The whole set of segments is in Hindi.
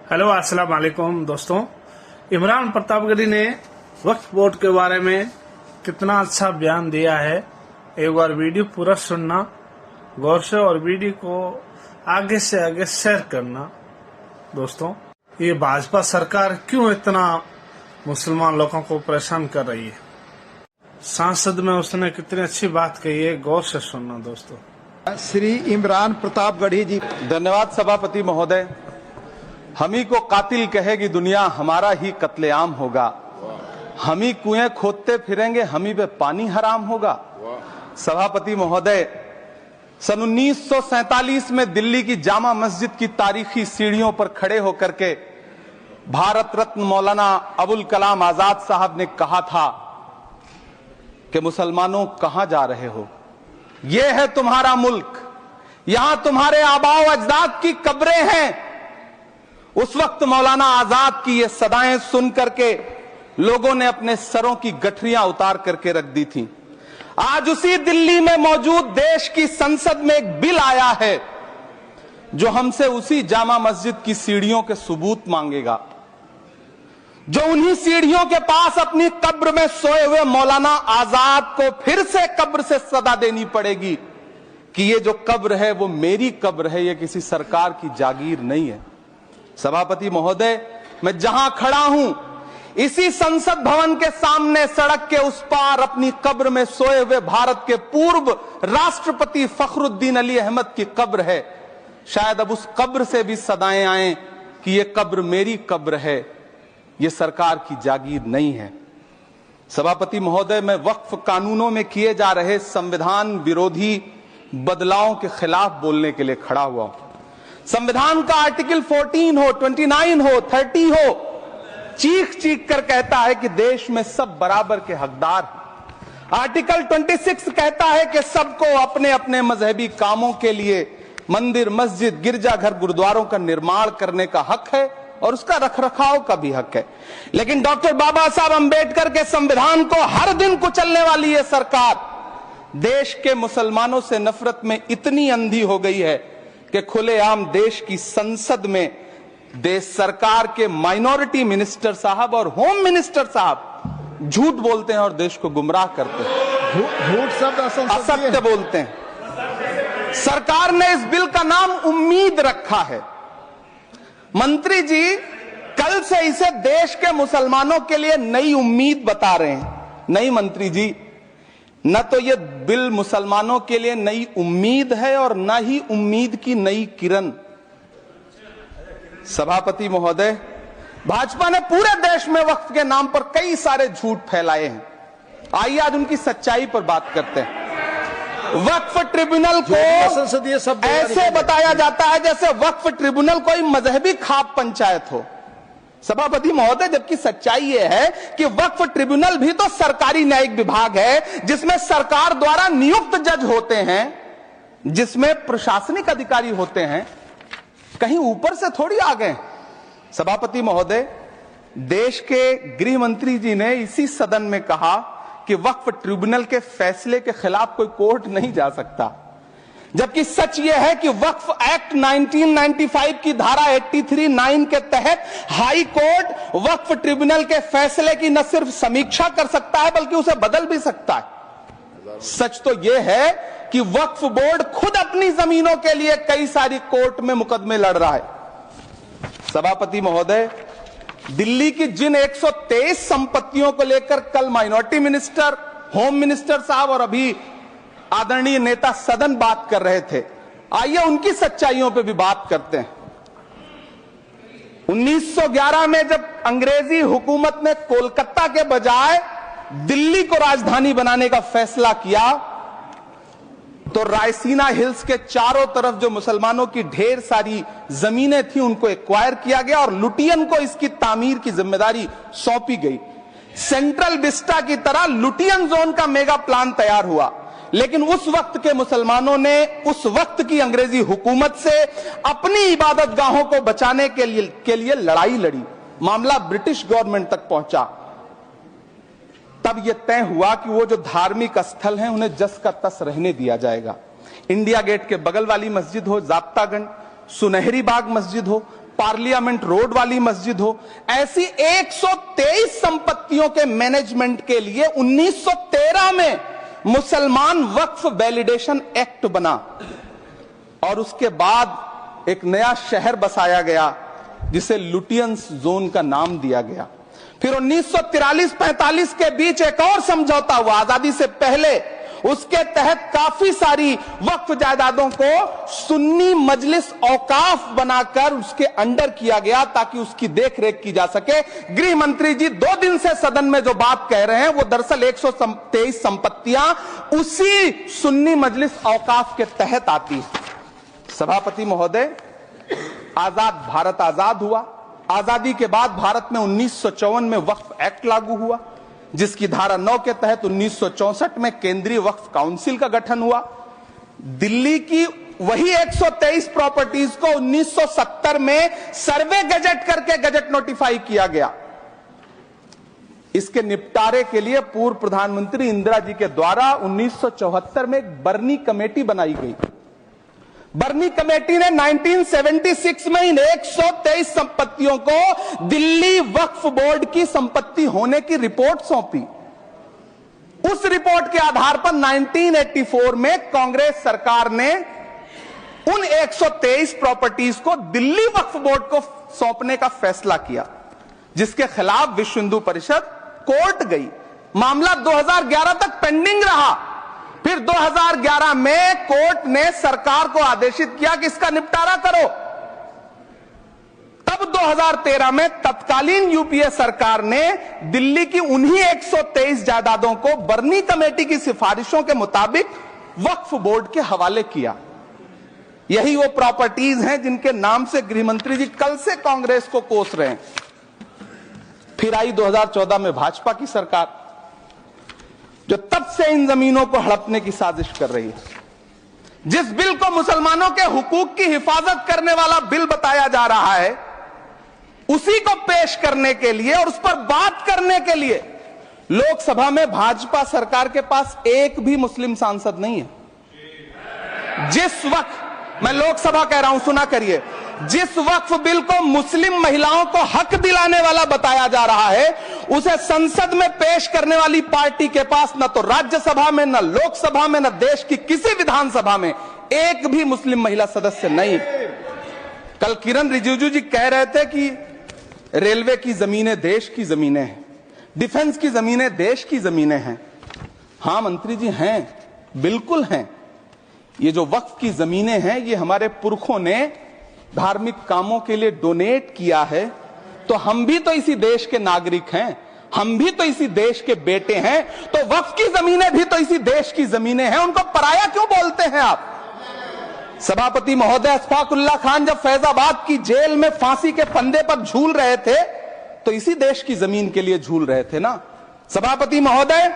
हेलो अस्सलाम वालेकुम दोस्तों। इमरान प्रतापगढ़ी ने वक्फ बोर्ड के बारे में कितना अच्छा बयान दिया है। एक बार वीडियो पूरा सुनना गौर से और वीडियो को आगे से आगे शेयर करना। दोस्तों, ये भाजपा सरकार क्यों इतना मुसलमान लोगों को परेशान कर रही है। संसद में उसने कितनी अच्छी बात कही है, गौर से सुनना दोस्तों। श्री इमरान प्रतापगढ़ी जी। धन्यवाद सभापति महोदय। हम ही को कातिल कहेगी दुनिया, हमारा ही कत्लेआम होगा। हम ही कुएं खोदते फिरेंगे, हम ही पे पानी हराम होगा। सभापति महोदय, सन 1947 में दिल्ली की जामा मस्जिद की तारीखी सीढ़ियों पर खड़े होकर के भारत रत्न मौलाना अबुल कलाम आजाद साहब ने कहा था कि मुसलमानों कहां जा रहे हो, यह है तुम्हारा मुल्क, यहां तुम्हारे आबाओ अजदाद की कब्रें हैं। उस वक्त मौलाना आजाद की ये सदाएं सुन करके लोगों ने अपने सरों की गठरियां उतार करके रख दी थी। आज उसी दिल्ली में मौजूद देश की संसद में एक बिल आया है जो हमसे उसी जामा मस्जिद की सीढ़ियों के सबूत मांगेगा, जो उन्हीं सीढ़ियों के पास अपनी कब्र में सोए हुए मौलाना आजाद को फिर से कब्र से सदा देनी पड़ेगी कि ये जो कब्र है वो मेरी कब्र है, ये किसी सरकार की जागीर नहीं है। सभापति महोदय, मैं जहां खड़ा हूं इसी संसद भवन के सामने सड़क के उस पार अपनी कब्र में सोए हुए भारत के पूर्व राष्ट्रपति फखरुद्दीन अली अहमद की कब्र है। शायद अब उस कब्र से भी सदाएं आए कि ये कब्र मेरी कब्र है, ये सरकार की जागीर नहीं है। सभापति महोदय, मैं वक्फ कानूनों में किए जा रहे संविधान विरोधी बदलावों के खिलाफ बोलने के लिए खड़ा हुआ हूं। संविधान का आर्टिकल 14 हो, 29 हो, 30 हो, चीख चीख कर कहता है कि देश में सब बराबर के हकदार हैं। आर्टिकल 26 कहता है कि सबको अपने अपने मजहबी कामों के लिए मंदिर, मस्जिद, गिरजाघर, गुरुद्वारों का निर्माण करने का हक है और उसका रखरखाव का भी हक है। लेकिन डॉक्टर बाबा साहब अंबेडकर के संविधान को हर दिन कुचलने वाली ये सरकार देश के मुसलमानों से नफरत में इतनी अंधी हो गई है कि खुलेआम देश की संसद में देश सरकार के माइनॉरिटी मिनिस्टर साहब और होम मिनिस्टर साहब झूठ बोलते हैं और देश को गुमराह करते हैं, झूठ शब्द असत्य बोलते हैं। सरकार ने इस बिल का नाम उम्मीद रखा है। मंत्री जी कल से इसे देश के मुसलमानों के लिए नई उम्मीद बता रहे हैं। नहीं मंत्री जी, न तो ये बिल मुसलमानों के लिए नई उम्मीद है और न ही उम्मीद की नई किरण। सभापति महोदय, भाजपा ने पूरे देश में वक्फ के नाम पर कई सारे झूठ फैलाए हैं। आइए आज उनकी सच्चाई पर बात करते हैं। वक्फ ट्रिब्यूनल को ऐसे बताया जाता है जैसे वक्फ ट्रिब्यूनल कोई मजहबी खाप पंचायत हो। सभापति महोदय, जबकि सच्चाई यह है कि वक्फ ट्रिब्यूनल भी तो सरकारी न्यायिक विभाग है जिसमें सरकार द्वारा नियुक्त जज होते हैं, जिसमें प्रशासनिक अधिकारी होते हैं, कहीं ऊपर से थोड़ी आ गए। सभापति महोदय, देश के गृह मंत्री जी ने इसी सदन में कहा कि वक्फ ट्रिब्यूनल के फैसले के खिलाफ कोई कोर्ट नहीं जा सकता, जबकि सच यह है कि वक्फ एक्ट 1995 की धारा 83(9) के तहत हाई कोर्ट वक्फ ट्रिब्यूनल के फैसले की न सिर्फ समीक्षा कर सकता है बल्कि उसे बदल भी सकता है। सच तो यह है कि वक्फ बोर्ड खुद अपनी जमीनों के लिए कई सारी कोर्ट में मुकदमे लड़ रहा है। सभापति महोदय, दिल्ली की जिन 123 संपत्तियों को लेकर कल माइनॉरिटी मिनिस्टर, होम मिनिस्टर साहब और अभी आदरणीय नेता सदन बात कर रहे थे, आइए उनकी सच्चाइयों पे भी बात करते हैं। 1911 में जब अंग्रेजी हुकूमत ने कोलकाता के बजाय दिल्ली को राजधानी बनाने का फैसला किया तो रायसीना हिल्स के चारों तरफ जो मुसलमानों की ढेर सारी जमीनें थी उनको एक्वायर किया गया और लुटियन को इसकी तामीर की जिम्मेदारी सौंपी गई। सेंट्रल विस्टा की तरह लुटियन जोन का मेगा प्लान तैयार हुआ। लेकिन उस वक्त के मुसलमानों ने उस वक्त की अंग्रेजी हुकूमत से अपनी इबादत गाहों को बचाने के लिए लड़ाई लड़ी। मामला ब्रिटिश गवर्नमेंट तक पहुंचा। तब यह तय हुआ कि वो जो धार्मिक स्थल हैं उन्हें जस का तस रहने दिया जाएगा। इंडिया गेट के बगल वाली मस्जिद हो जाप्तागंज, सुनहरी बाग मस्जिद हो, पार्लियामेंट रोड वाली मस्जिद हो, ऐसी 123 संपत्तियों के मैनेजमेंट के लिए 1913 में मुसलमान वक्फ वैलिडेशन एक्ट बना और उसके बाद एक नया शहर बसाया गया जिसे लुटियंस जोन का नाम दिया गया। फिर 1943-45 के बीच एक और समझौता हुआ आजादी से पहले, उसके तहत काफी सारी वक्फ जायदादों को सुन्नी मजलिस औकाफ बनाकर उसके अंडर किया गया ताकि उसकी देखरेख की जा सके। गृह मंत्री जी 2 दिन से सदन में जो बात कह रहे हैं वो दरअसल 123 संपत्तियां उसी सुन्नी मजलिस औकाफ के तहत आती है। सभापति महोदय, आजाद भारत आजाद हुआ। आजादी के बाद भारत में 1954 में वक्फ एक्ट लागू हुआ, जिसकी धारा 9 के तहत 1964 में केंद्रीय वक्फ काउंसिल का गठन हुआ। दिल्ली की वही 123 प्रॉपर्टीज को 1970 में सर्वे गजट करके गजट नोटिफाई किया गया। इसके निपटारे के लिए पूर्व प्रधानमंत्री इंदिरा जी के द्वारा 1974 में एक बर्नी कमेटी बनाई गई। बर्नी कमेटी ने 1976 में इन 123 संपत्तियों को दिल्ली वक्फ बोर्ड की संपत्ति होने की रिपोर्ट सौंपी। उस रिपोर्ट के आधार पर 1984 में कांग्रेस सरकार ने उन 123 प्रॉपर्टीज को दिल्ली वक्फ बोर्ड को सौंपने का फैसला किया, जिसके खिलाफ विश्व हिंदू परिषद कोर्ट गई। मामला 2011 तक पेंडिंग रहा। फिर 2011 में कोर्ट ने सरकार को आदेशित किया कि इसका निपटारा करो। तब 2013 में तत्कालीन यूपीए सरकार ने दिल्ली की उन्हीं 123 जायदादों को बर्नी कमेटी की सिफारिशों के मुताबिक वक्फ बोर्ड के हवाले किया। यही वो प्रॉपर्टीज हैं जिनके नाम से गृह मंत्री जी कल से कांग्रेस को कोस रहे हैं। फिर आई 2014 में भाजपा की सरकार, जो तब से इन जमीनों को हड़पने की साजिश कर रही है। जिस बिल को मुसलमानों के हुकूक की हिफाजत करने वाला बिल बताया जा रहा है, उसी को पेश करने के लिए और उस पर बात करने के लिए लोकसभा में भाजपा सरकार के पास एक भी मुस्लिम सांसद नहीं है। जिस वक्त, मैं लोकसभा कह रहा हूं, सुना करिए, जिस वक्फ बिल को मुस्लिम महिलाओं को हक दिलाने वाला बताया जा रहा है, उसे संसद में पेश करने वाली पार्टी के पास न तो राज्यसभा में, न लोकसभा में, न देश की किसी विधानसभा में एक भी मुस्लिम महिला सदस्य नहीं। कल किरण रिजिजू जी कह रहे थे कि रेलवे की जमीनें देश की जमीनें हैं, डिफेंस की जमीनें देश की जमीनें हैं। हां मंत्री जी, हैं, बिल्कुल हैं। ये जो वक्फ की जमीनें हैं, ये हमारे पुरखों ने धार्मिक कामों के लिए डोनेट किया है, तो हम भी तो इसी देश के नागरिक हैं, हम भी तो इसी देश के बेटे हैं, तो वक्फ की जमीनें भी तो इसी देश की जमीनें हैं। उनको पराया क्यों बोलते हैं आप? सभापति महोदय, अशफाकुल्लाह खान जब फैजाबाद की जेल में फांसी के फंदे पर झूल रहे थे, तो इसी देश की जमीन के लिए झूल रहे थे ना। सभापति महोदय,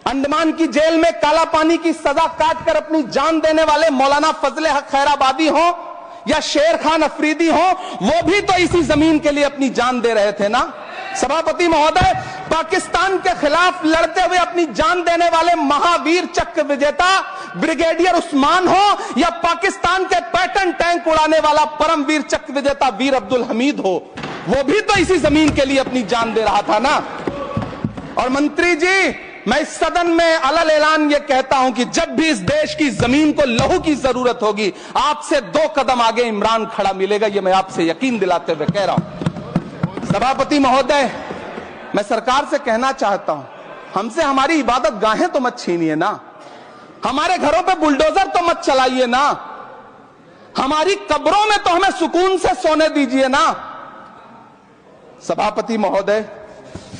अंडमान की जेल में काला पानी की सजा काटकर अपनी जान देने वाले मौलाना फजले हक खैराबादी हो या शेर खान अफरीदी हो, वो भी तो इसी जमीन के लिए अपनी जान दे रहे थे ना। सभापति महोदय, पाकिस्तान के खिलाफ लड़ते हुए अपनी जान देने वाले महावीर चक्र विजेता ब्रिगेडियर उस्मान हो या पाकिस्तान के पैटर्न टैंक उड़ाने वाला परमवीर चक्र विजेता वीर अब्दुल हमीद हो, वो भी तो इसी जमीन के लिए अपनी जान दे रहा था ना। और मंत्री जी, मैं इस सदन में अलल ऐलान ये कहता हूं कि जब भी इस देश की जमीन को लहू की जरूरत होगी, आपसे 2 कदम आगे इमरान खड़ा मिलेगा, ये मैं आपसे यकीन दिलाते हुए कह रहा हूं। सभापति महोदय, मैं सरकार से कहना चाहता हूं, हमसे हमारी इबादत गाहें तो मत छीनिए ना, हमारे घरों पे बुलडोजर तो मत चलाइए ना, हमारी कब्रों में तो हमें सुकून से सोने दीजिए ना। सभापति महोदय,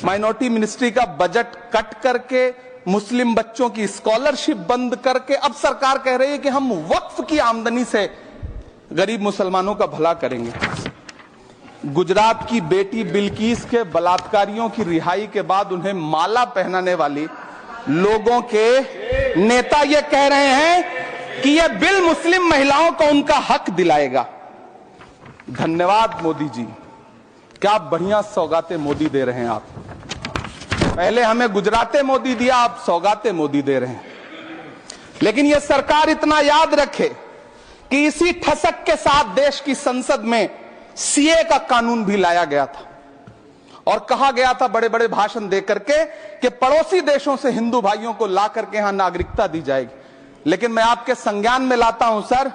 माइनॉरिटी मिनिस्ट्री का बजट कट करके, मुस्लिम बच्चों की स्कॉलरशिप बंद करके अब सरकार कह रही है कि हम वक्फ की आमदनी से गरीब मुसलमानों का भला करेंगे। गुजरात की बेटी बिल्किस के बलात्कारियों की रिहाई के बाद उन्हें माला पहनाने वाली लोगों के नेता ये कह रहे हैं कि यह बिल मुस्लिम महिलाओं को उनका हक दिलाएगा। धन्यवाद मोदी जी, क्या बढ़िया सौगातें मोदी दे रहे हैं आप। पहले हमें गुजराते मोदी दिया, आप सौगाते मोदी दे रहे हैं। लेकिन यह सरकार इतना याद रखे कि इसी ठसक के साथ देश की संसद में सीए का कानून भी लाया गया था और कहा गया था बड़े बड़े भाषण देकर के कि पड़ोसी देशों से हिंदू भाइयों को ला करके यहां नागरिकता दी जाएगी। लेकिन मैं आपके संज्ञान में लाता हूं सर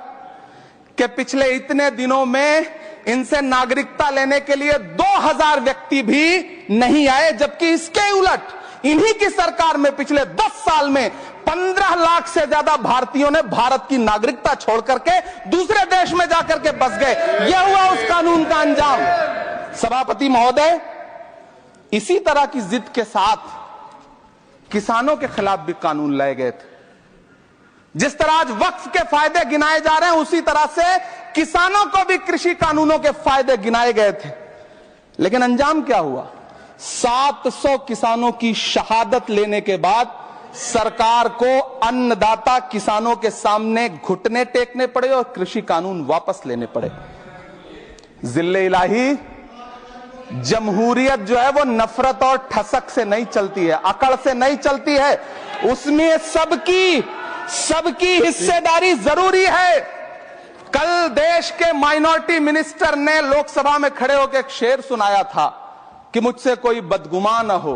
कि पिछले इतने दिनों में इनसे नागरिकता लेने के लिए 2000 व्यक्ति भी नहीं आए, जबकि इसके उलट इन्हीं की सरकार में पिछले 10 साल में 15 लाख से ज्यादा भारतीयों ने भारत की नागरिकता छोड़ करके दूसरे देश में जाकर के बस गए। यह हुआ उस कानून का अंजाम। सभापति महोदय, इसी तरह की जिद के साथ किसानों के खिलाफ भी कानून लाए गए थे। जिस तरह आज वक्फ के फायदे गिनाए जा रहे हैं, उसी तरह से किसानों को भी कृषि कानूनों के फायदे गिनाए गए थे। लेकिन अंजाम क्या हुआ? 700 किसानों की शहादत लेने के बाद सरकार को अन्नदाता किसानों के सामने घुटने टेकने पड़े और कृषि कानून वापस लेने पड़े। जिल्ले इलाही, जमहूरियत जो है वो नफरत और ठसक से नहीं चलती है, अकड़ से नहीं चलती है, उसमें सबकी हिस्सेदारी जरूरी है। कल देश के माइनॉरिटी मिनिस्टर ने लोकसभा में खड़े होकर एक शेर सुनाया था कि मुझसे कोई बदगुमान न हो,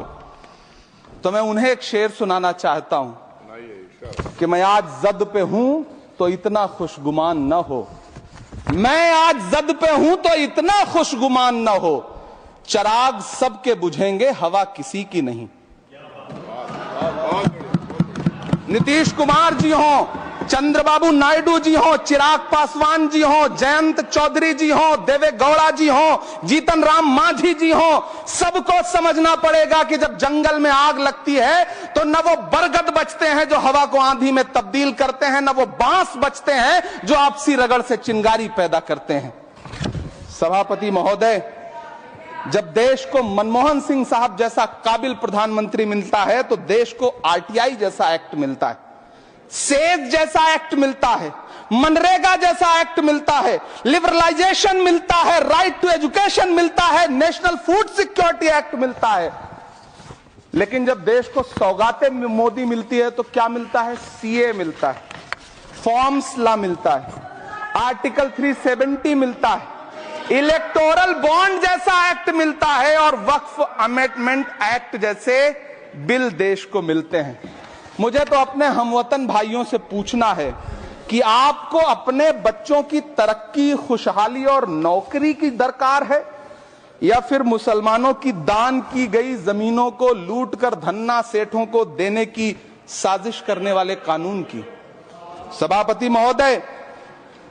तो मैं उन्हें एक शेर सुनाना चाहता हूं कि मैं आज जद पे हूं तो इतना खुशगुमान न हो, मैं आज जद पे हूं तो इतना खुशगुमान न हो, चराग सबके बुझेंगे हवा किसी की नहीं। नीतीश कुमार जी हो, चंद्रबाबू नायडू जी हो, चिराग पासवान जी हो, जयंत चौधरी जी हो, देवे गौड़ा जी हो, जीतन राम मांझी जी हो, सबको समझना पड़ेगा कि जब जंगल में आग लगती है तो न वो बरगद बचते हैं जो हवा को आंधी में तब्दील करते हैं, न वो बांस बचते हैं जो आपसी रगड़ से चिंगारी पैदा करते हैं। सभापति महोदय, जब देश को मनमोहन सिंह साहब जैसा काबिल प्रधानमंत्री मिलता है तो देश को आरटीआई जैसा एक्ट मिलता है, सेज जैसा एक्ट मिलता है, मनरेगा जैसा एक्ट मिलता है, लिबरलाइजेशन मिलता है, राइट टू एजुकेशन मिलता है, नेशनल फूड सिक्योरिटी एक्ट मिलता है। लेकिन जब देश को सौगातें मोदी मिलती है तो क्या मिलता है? सीए मिलता है, फॉर्म्स लॉ मिलता है, आर्टिकल 370 मिलता है, इलेक्टोरल बॉन्ड जैसा एक्ट मिलता है और वक्फ अमेंडमेंट एक्ट जैसे बिल देश को मिलते हैं। मुझे तो अपने हमवतन भाइयों से पूछना है कि आपको अपने बच्चों की तरक्की, खुशहाली और नौकरी की दरकार है या फिर मुसलमानों की दान की गई जमीनों को लूटकर धन्ना सेठों को देने की साजिश करने वाले कानून की? सभापति महोदय,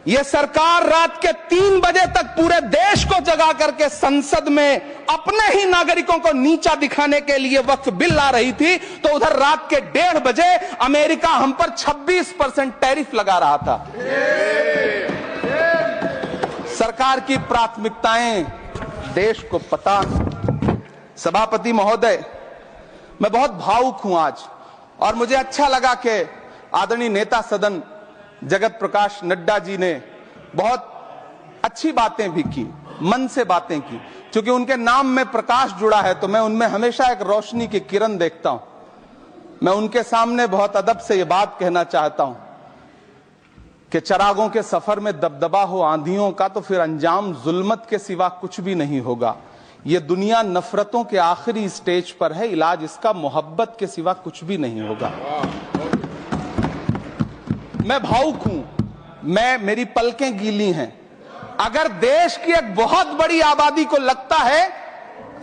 यह सरकार रात के 3 बजे तक पूरे देश को जगा करके संसद में अपने ही नागरिकों को नीचा दिखाने के लिए वक्फ बिल ला रही थी, तो उधर रात के 1:30 बजे अमेरिका हम पर 26% टैरिफ लगा रहा था। सरकार की प्राथमिकताएं देश को पता। सभापति महोदय, मैं बहुत भावुक हूं आज, और मुझे अच्छा लगा कि आदरणीय नेता सदन जगत प्रकाश नड्डा जी ने बहुत अच्छी बातें भी की, मन से बातें की। क्योंकि उनके नाम में प्रकाश जुड़ा है तो मैं उनमें हमेशा एक रोशनी की किरण देखता हूं। मैं उनके सामने बहुत अदब से यह बात कहना चाहता हूं कि चरागों के सफर में दबदबा हो आंधियों का तो फिर अंजाम जुल्मत के सिवा कुछ भी नहीं होगा। यह दुनिया नफरतों के आखिरी स्टेज पर है, इलाज इसका मोहब्बत के सिवा कुछ भी नहीं होगा। मैं भावुक हूं, मेरी पलकें गीली हैं। अगर देश की एक बहुत बड़ी आबादी को लगता है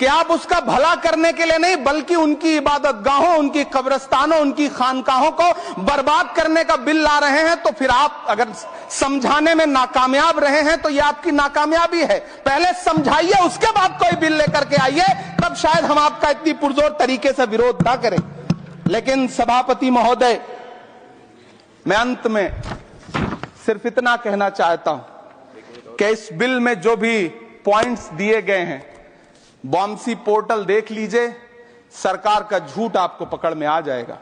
कि आप उसका भला करने के लिए नहीं बल्कि उनकी इबादतगाहों, उनकी कब्रिस्तानों, उनकी खानकाहों को बर्बाद करने का बिल ला रहे हैं, तो फिर आप अगर समझाने में नाकामयाब रहे हैं तो यह आपकी नाकामयाबी है। पहले समझाइए, उसके बाद कोई बिल लेकर के आइए, तब शायद हम आपका इतनी पुरजोर तरीके से विरोध ना करें। लेकिन सभापति महोदय, मैं अंत में सिर्फ इतना कहना चाहता हूं कि इस बिल में जो भी पॉइंट्स दिए गए हैं, बॉम्सी पोर्टल देख लीजिए, सरकार का झूठ आपको पकड़ में आ जाएगा।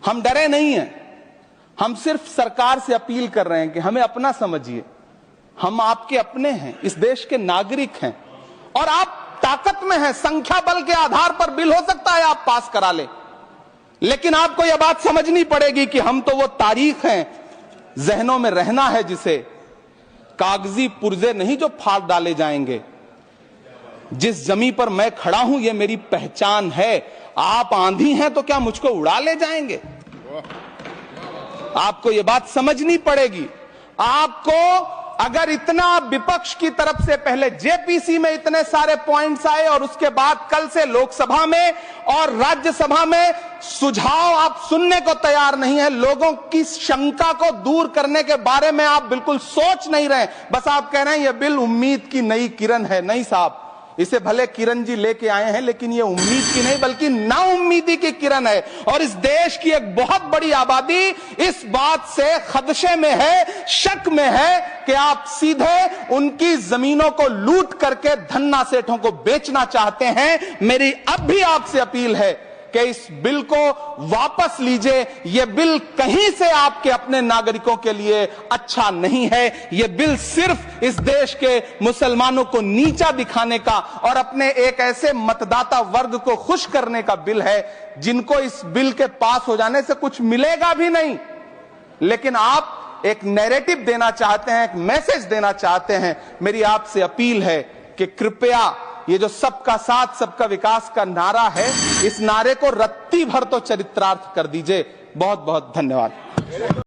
हम डरे नहीं हैं, हम सिर्फ सरकार से अपील कर रहे हैं कि हमें अपना समझिए। हम आपके अपने हैं, इस देश के नागरिक हैं और आप ताकत में हैं। संख्या बल के आधार पर बिल हो सकता है आप पास करा ले, लेकिन आपको यह बात समझनी पड़ेगी कि हम तो वो तारीख हैं, जहनों में रहना है जिसे, कागजी पुर्जे नहीं जो फाड़ डाले जाएंगे। जिस जमी पर मैं खड़ा हूं ये मेरी पहचान है। आप आंधी हैं तो क्या मुझको उड़ा ले जाएंगे? आपको ये बात समझनी पड़ेगी। आपको अगर इतना विपक्ष की तरफ से पहले जेपीसी में इतने सारे पॉइंट्स आए और उसके बाद कल से लोकसभा में और राज्यसभा में सुझाव आप सुनने को तैयार नहीं है, लोगों की शंका को दूर करने के बारे में आप बिल्कुल सोच नहीं रहे, बस आप कह रहे हैं यह बिल उम्मीद की नई किरण है। नहीं साहब, इसे भले किरण जी लेके आए हैं लेकिन ये उम्मीद की नहीं बल्कि नाउम्मीदी की किरण है। और इस देश की एक बहुत बड़ी आबादी इस बात से खदशे में है, शक में है कि आप सीधे उनकी जमीनों को लूट करके धन्ना सेठों को बेचना चाहते हैं। मेरी अब भी आपसे अपील है कि इस बिल को वापस लीजिए। यह बिल कहीं से आपके अपने नागरिकों के लिए अच्छा नहीं है। यह बिल सिर्फ इस देश के मुसलमानों को नीचा दिखाने का और अपने एक ऐसे मतदाता वर्ग को खुश करने का बिल है जिनको इस बिल के पास हो जाने से कुछ मिलेगा भी नहीं। लेकिन आप एक नैरेटिव देना चाहते हैं, एक मैसेज देना चाहते हैं। मेरी आपसे अपील है कि कृपया ये जो सबका साथ सबका विकास का नारा है, इस नारे को रत्ती भर तो चरित्रार्थ कर दीजिए। बहुत बहुत धन्यवाद।